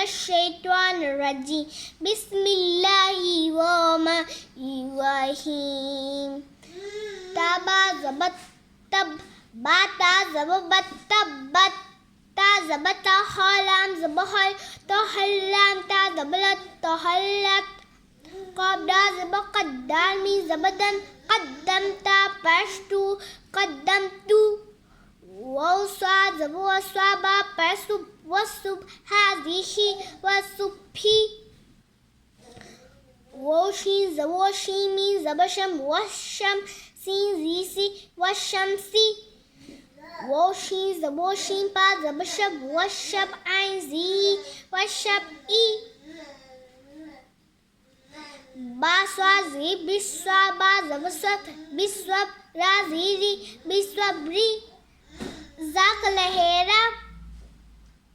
الشیطان الرجیم بسم اللہ الرحمن الرحیم تابا زبت تب باتا زبت تبت تا زبت حلام زبحل تحلام تا زبلت تحلت قبدا زب قدامی زبدن قدمتا پشتو قدمتو ووصا زب وصابا پرسب وصب هذه وصبحی ووشین زب وشیمی زبشم وشم سین زیسی وشمسی ووشین زب وشین پا زبشب وشب عین زی وشب ای باسوا زی بسوا با زبسوب بسوب رازیری بسوبری ذاک لہرا